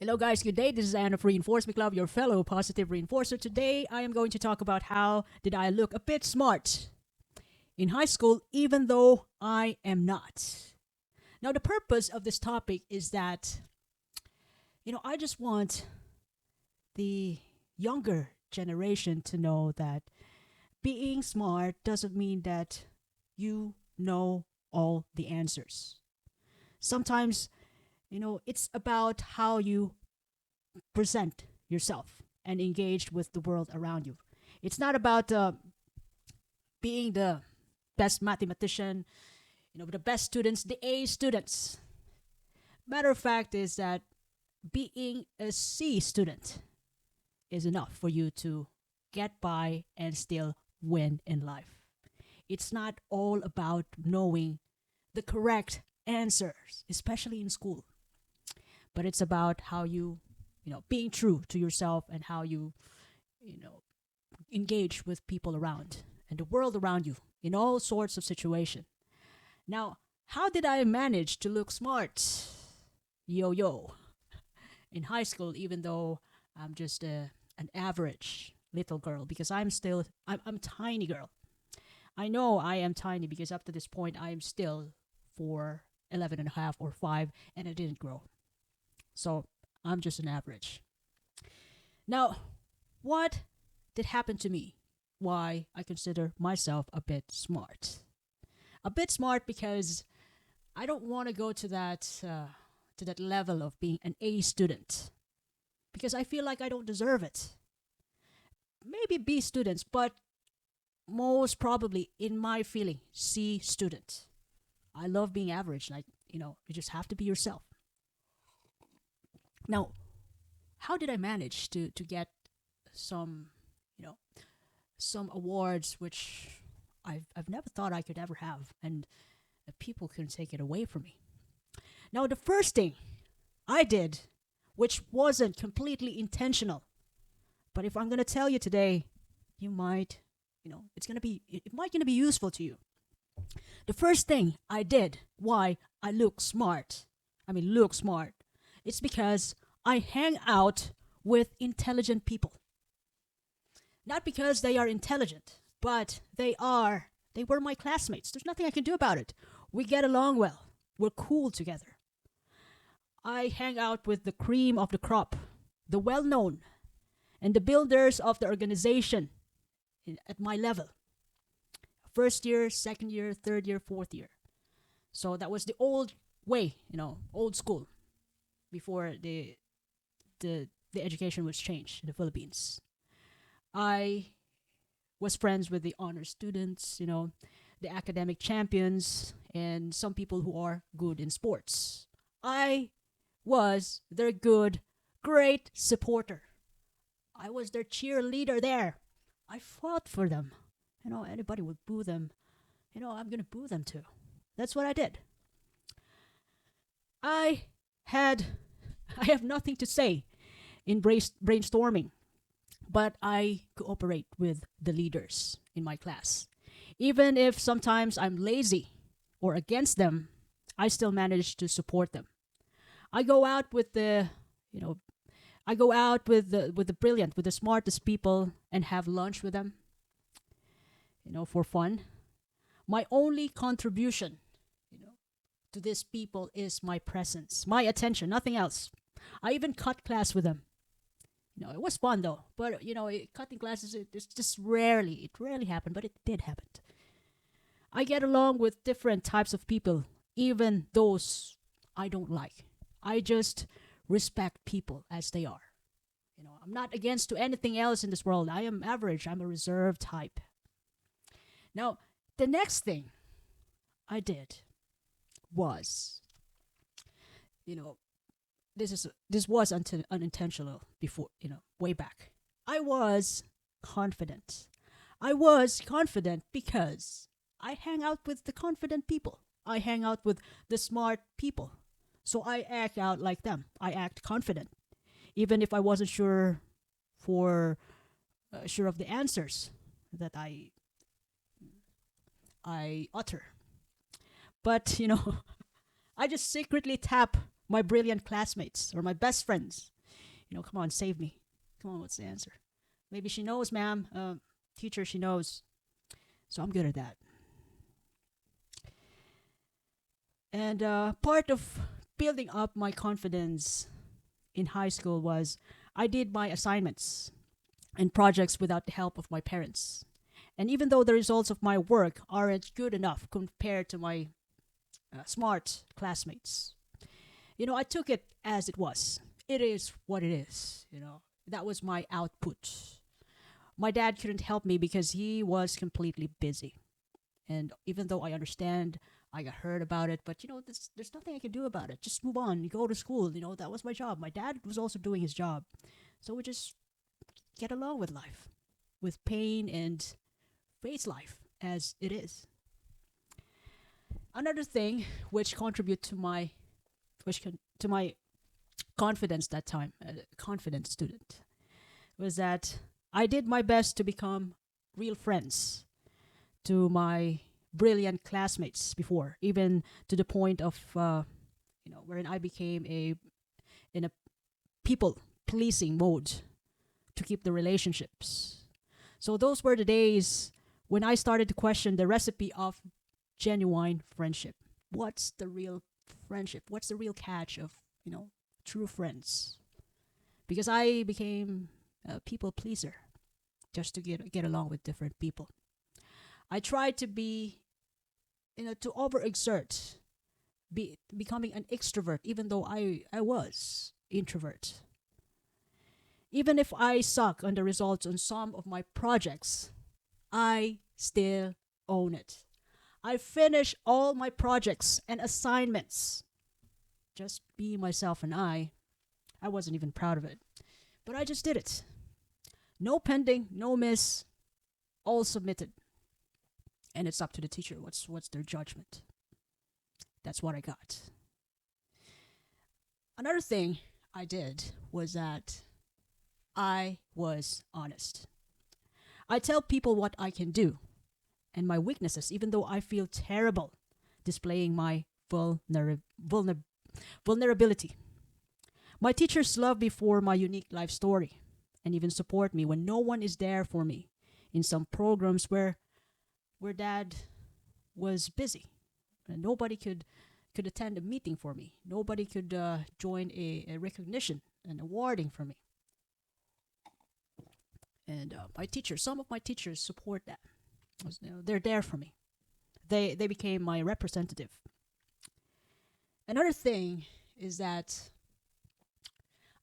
Hello, guys. Good day. This is Anna of Reinforcement Club, your fellow positive reinforcer. Today, I am going to talk about how did I look a bit smart in high school, even though I am not. Now, the purpose of this topic is that I just want the younger generation to know that being smart doesn't mean that you know all the answers. Sometimes, it's about how you present yourself and engage with the world around you. It's not about being the best mathematician, the best students, the A students. Matter of fact is that being a C student is enough for you to get by and still win in life. It's not all about knowing the correct answers, especially in school, but it's about how being true to yourself and how you know, engage with people around and the world around you in all sorts of situation. Now, how did I manage to look smart? Yo yo. In high school, even though I'm just an average little girl, because I'm a tiny girl. I know I am tiny because up to this point I am still for 11 and a half or 5 and I didn't grow. So I'm just an average. Now, what did happen to me? Why I consider myself a bit smart. A bit smart because I don't want to go to that level of being an A student because I feel like I don't deserve it. Maybe B students, but most probably in my feeling, C student. I love being average. Like you just have to be yourself. Now, how did I manage to get some you know some awards which I've never thought I could ever have, and people couldn't take it away from me. Now, the first thing I did, which wasn't completely intentional, but if I'm gonna tell you today, you might, it might gonna be useful to you. The first thing I did, why I look smart, look smart, it's because I hang out with intelligent people. Not because they are intelligent, but they were my classmates. There's nothing I can do about it. We get along well. We're cool together. I hang out with the cream of the crop, the well known, and the builders of the organization at my level. First year, second year, third year, fourth year. So that was the old way, old school before the education was changed in the Philippines. I was friends with the honor students, the academic champions, and some people who are good in sports. I was their great supporter. I was their cheerleader there. I fought for them. Anybody would boo them. I'm going to boo them too. That's what I did. I had, I have nothing to say in brainstorming, but I cooperate with the leaders in my class. Even if sometimes I'm lazy or against them, I still manage to support them. I go out with the, you know, I go out with the brilliant, with the smartest people and have lunch with them, for fun. My only contribution, you know, to these people is my presence, my attention, nothing else. I even cut class with them. It was fun though, but cutting classes it's just it rarely happened, but it did happen. I get along with different types of people, even those I don't like. I just respect people as they are. I'm not against to anything else in this world. I am average. I'm a reserved type. Now, the next thing I did was, you know, this was unintentional before, way back. I was confident. I was confident because I hang out with the confident people. I hang out with the smart people. So I act out like them. I act confident, even if I wasn't sure of the answers that I utter. But I just secretly tap my brilliant classmates or my best friends. Come on, save me. Come on, what's the answer? Maybe she knows, ma'am. Teacher, she knows. So I'm good at that. And part of building up my confidence in high school was I did my assignments and projects without the help of my parents. And even though the results of my work aren't good enough compared to my smart classmates, I took it as it was. It is what it is. That was my output. My dad couldn't help me because he was completely busy. And even though I understand, I got hurt about it, but there's nothing I can do about it. Just move on. You go to school. That was my job. My dad was also doing his job. So we just get along with life, with pain, and face life as it is. Another thing which contribute to my to my confidence that time, confident student, was that I did my best to become real friends to my brilliant classmates before, even to the point of wherein I became in a people pleasing mode to keep the relationships. So those were the days when I started to question the recipe of genuine friendship. What's the real friendship? What's the real catch of true friends? Because I became a people pleaser just to get along with different people. I tried to be, to overexert, becoming an extrovert, even though I was introvert. Even if I suck on the results on some of my projects, I still own it. I finish all my projects and assignments. Just be myself and I wasn't even proud of it. But I just did it. No pending, no miss, all submitted. And it's up to the teacher. What's their judgment? That's what I got. Another thing I did was that I was honest. I tell people what I can do and my weaknesses, even though I feel terrible displaying my vulnerability. My teachers love me for my unique life story and even support me when no one is there for me in some programs where dad was busy and nobody could attend a meeting for me. Nobody could join a recognition and awarding for me. And some of my teachers support that. They're there for me. They became my representative. Another thing is that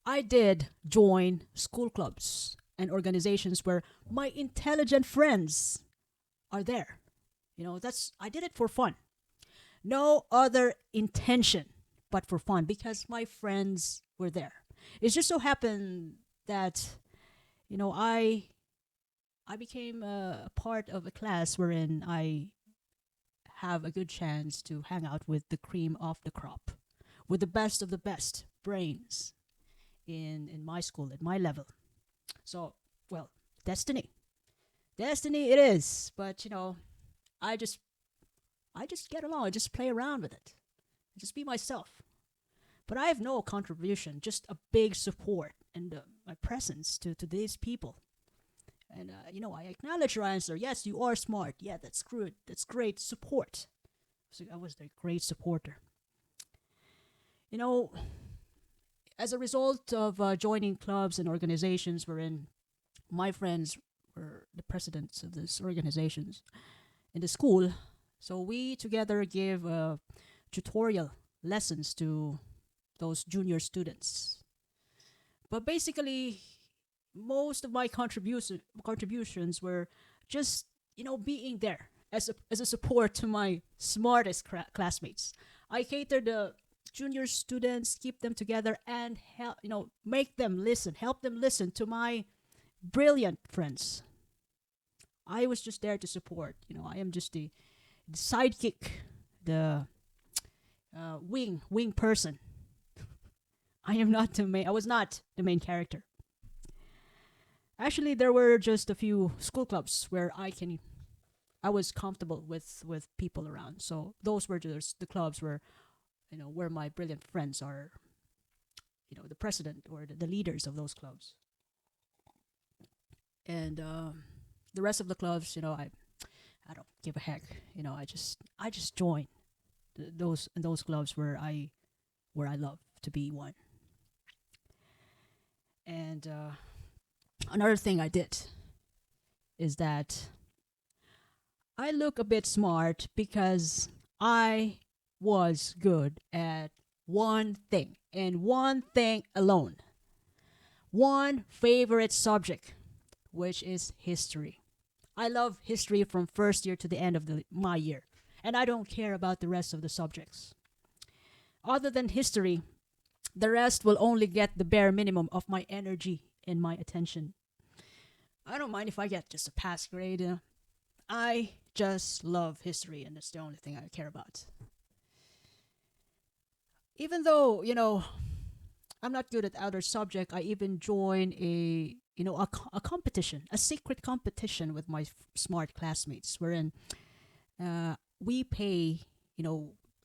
I did join school clubs and organizations where my intelligent friends are there. I did it for fun. No other intention but for fun because my friends were there. It just so happened that I became a part of a class wherein I have a good chance to hang out with the cream of the crop, with the best of the best brains in my school, at my level. So, well, destiny. Destiny it is, but I just get along, I just play around with it. Just be myself. But I have no contribution, just a big support and my presence to these people. And, I acknowledge your answer. Yes, you are smart. Yeah, that's good. That's great support. So I was a great supporter. As a result of joining clubs and organizations wherein my friends were the presidents of these organizations in the school, so we together give tutorial lessons to those junior students. But basically, most of my contributions were just being there as a support to my smartest classmates. I cater the junior students, keep them together, and help make them listen, help them listen to my brilliant friends. I was just there to support. I am just the sidekick, the wing person. I was not the main character. Actually, there were just a few school clubs where I was comfortable with people around. So those were just the clubs where my brilliant friends are the president or the leaders of those clubs. And the rest of the clubs, I don't give a heck. I just join those clubs where I love to be one. And another thing I did is that I look a bit smart because I was good at one thing and one thing alone. One favorite subject, which is history. I love history from first year to the end of my year, and I don't care about the rest of the subjects. Other than history, the rest will only get the bare minimum of my energy and my attention. I don't mind if I get just a pass grade. I just love history, and that's the only thing I care about. Even though, I'm not good at other subject, I even join a competition, a secret competition with my smart classmates, wherein we pay,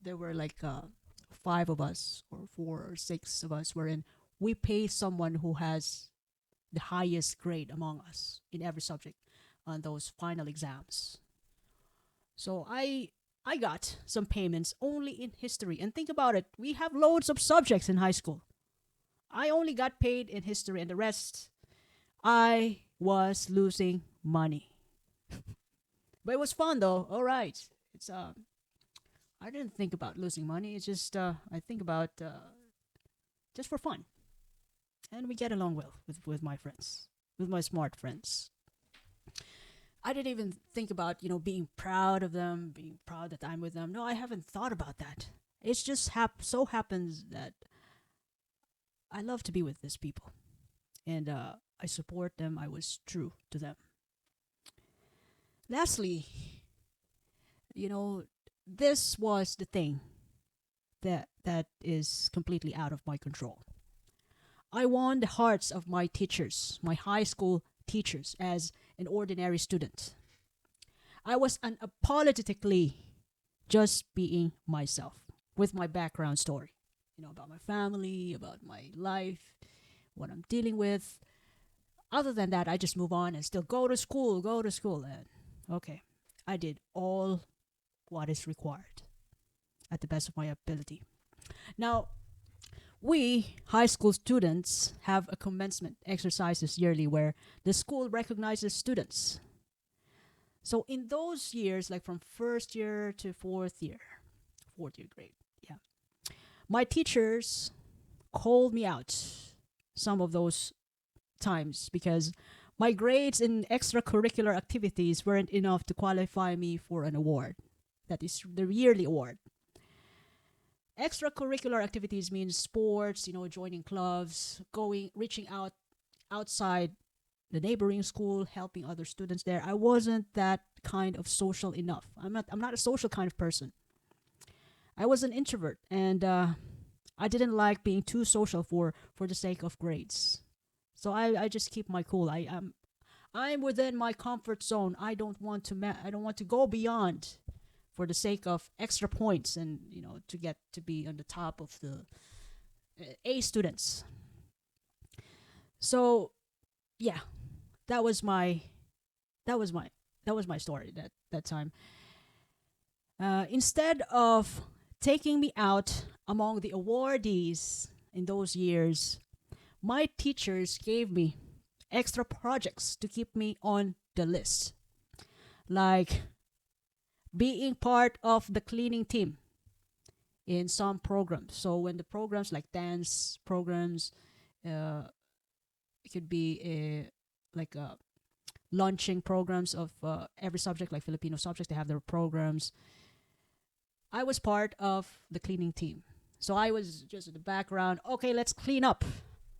there were like five of us or four or six of us, wherein we pay someone who has the highest grade among us in every subject on those final exams. So I got some payments only in history. And think about it, we have loads of subjects in high school. I only got paid in history, and the rest I was losing money. But it was fun though. All right. It's I didn't think about losing money. It's just I think about just for fun. And we get along well with my friends, with my smart friends. I didn't even think about, being proud of them, being proud that I'm with them. No, I haven't thought about that. It's just so happens that I love to be with these people. And I support them. I was true to them. Lastly, you know, this was the thing that is completely out of my control. I won the hearts of my teachers, my high school teachers, as an ordinary student. I was unapologetically just being myself with my background story, about my family, about my life, what I'm dealing with. Other than that, I just move on and still go to school. And okay, I did all what is required at the best of my ability. Now, we high school students have a commencement exercises yearly where the school recognizes students. So in those years, like from first year to fourth year grade, yeah, my teachers called me out some of those times because my grades in extracurricular activities weren't enough to qualify me for an award. That is the yearly award. Extracurricular activities means sports, joining clubs, reaching out outside the neighboring school, helping other students there. I wasn't that kind of social enough. I'm not a social kind of person. I was an introvert, and I didn't like being too social for the sake of grades. So I just keep my cool. I'm within my comfort zone. I don't want to go beyond for the sake of extra points and to get to be on the top of the A students. So yeah, that was my that was my that was my story that time. Instead of taking me out among the awardees in those years, my teachers gave me extra projects to keep me on the list, like being part of the cleaning team in some programs. So when the programs like dance programs, uh, it could be like launching programs of every subject, like Filipino subjects, they have their programs. I was part of the cleaning team. So I was just in the background. Okay, let's clean up.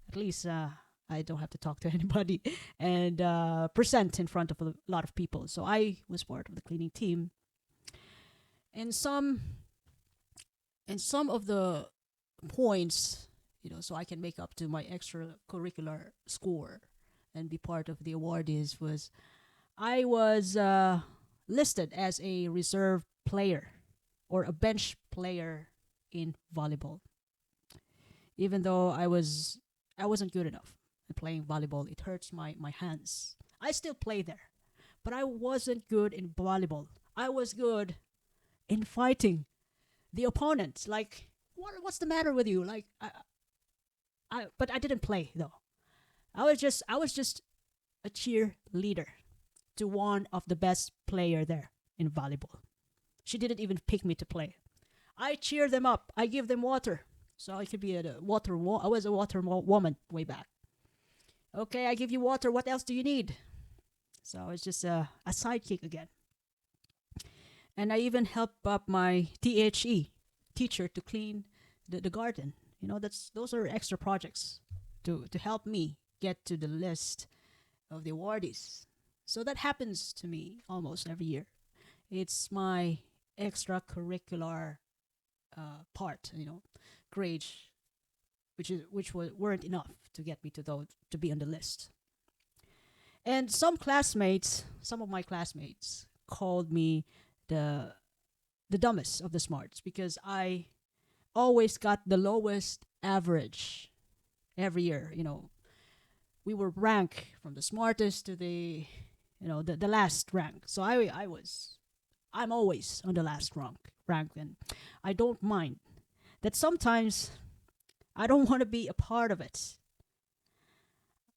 At least I don't have to talk to anybody and present in front of a lot of people. So I was part of the cleaning team. And some of the points, so I can make up to my extracurricular score and be part of the awardees was I was listed as a reserve player or a bench player in volleyball. Even though I wasn't good enough at playing volleyball. It hurts my hands. I still play there, but I wasn't good in volleyball. I was good in fighting the opponents. Like, what's the matter with you? Like, but I didn't play though. I was just a cheerleader to one of the best player there in volleyball. She didn't even pick me to play. I cheer them up. I give them water. So I could be a I was a woman way back. Okay, I give you water. What else do you need? So it's just a sidekick again. And I even help up my teacher to clean the garden. Those are extra projects to help me get to the list of the awardees. So that happens to me almost every year. It's my extracurricular part, grades, weren't enough to get me to be on the list. And some of my classmates called me the the dumbest of the smarts because I always got the lowest average every year. We were ranked from the smartest to the last rank. So I'm always on the last rank, and I don't mind that sometimes I don't want to be a part of it.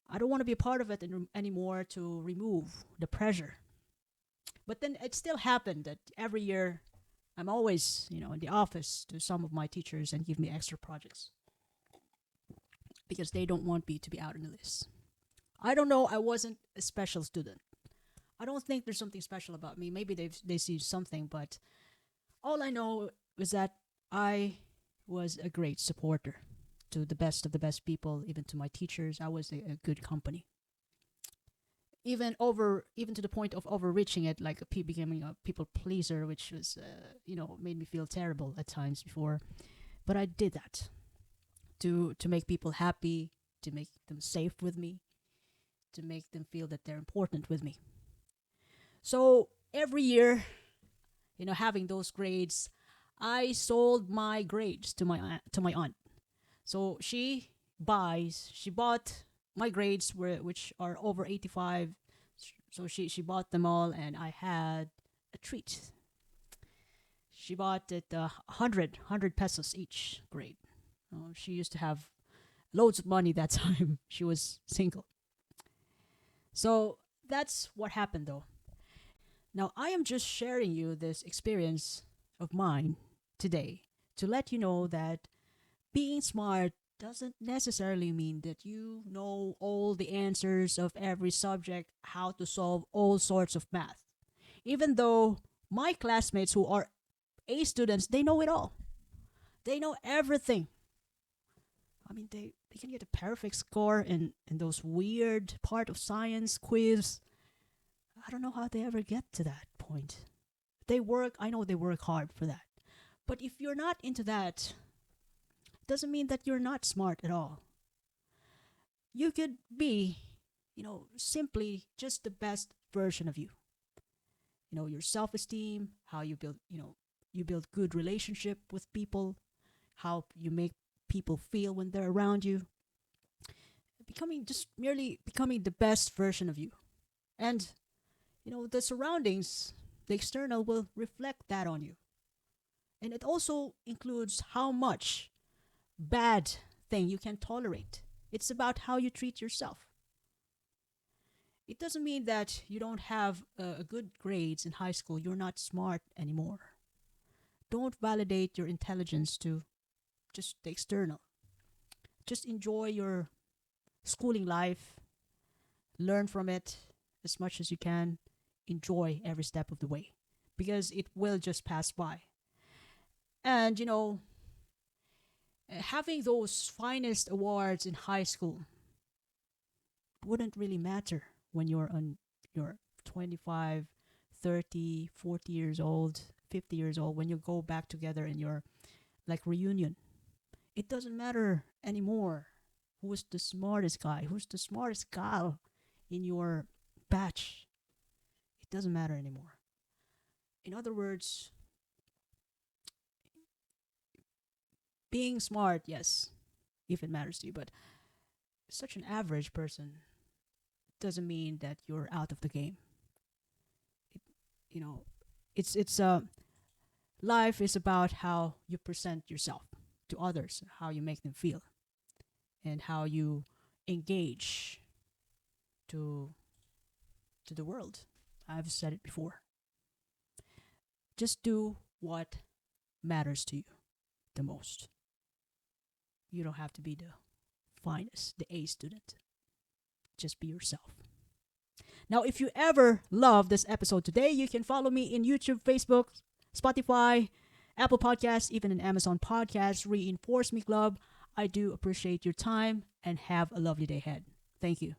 I don't want to be a part of it anymore to remove the pressure. But then it still happened that every year I'm always, in the office to some of my teachers and give me extra projects because they don't want me to be out on the list. I don't know. I wasn't a special student. I don't think there's something special about me. Maybe they see something, but all I know is that I was a great supporter to the best of the best people, even to my teachers. I was a good company. Even to the point of overreaching it, like becoming a people pleaser, which was made me feel terrible at times before. But I did that to make people happy, to make them safe with me, to make them feel that they're important with me. So every year, having those grades, I sold my grades to my aunt. So she bought my grades which are over 85. So she bought them all, and I had a treat. She bought it 100 pesos each grade. She used to have loads of money that time. She was single. So that's what happened though. Now I am just sharing you this experience of mine today to let you know that being smart doesn't necessarily mean that you know all the answers of every subject, how to solve all sorts of math. Even though my classmates who are A students, they know it all. They know everything. I mean, they can get a perfect score in those weird part of science quiz. I don't know how they ever get to that point. I know they work hard for that. But if you're not into that, doesn't mean that you're not smart at all. You could be, simply just the best version of you. Your self-esteem, how you build good relationship with people, how you make people feel when they're around you. Merely becoming the best version of you. And, the surroundings, the external will reflect that on you. And it also includes how much bad thing you can tolerate. It's about how you treat yourself. It doesn't mean that you don't have good grades in high school, you're not smart anymore. Don't validate your intelligence to just the external. Just enjoy your schooling life, learn from it as much as you can, enjoy every step of the way because it will just pass by. And, having those finest awards in high school wouldn't really matter when you're on your 25, 30, 40 years old, 50 years old, when you go back together in your like reunion. It doesn't matter anymore who's the smartest guy, who's the smartest gal in your batch. It doesn't matter anymore. In other words, being smart, yes, if it matters to you. But such an average person doesn't mean that you're out of the game. It, you know, it's life is about how you present yourself to others, how you make them feel, and how you engage to to the world. I've said it before. Just do what matters to you the most. You don't have to be the finest, the A student. Just be yourself. Now, if you ever love this episode today, you can follow me in YouTube, Facebook, Spotify, Apple Podcasts, even in Amazon Podcasts, Reinforce Me Club. I do appreciate your time and have a lovely day ahead. Thank you.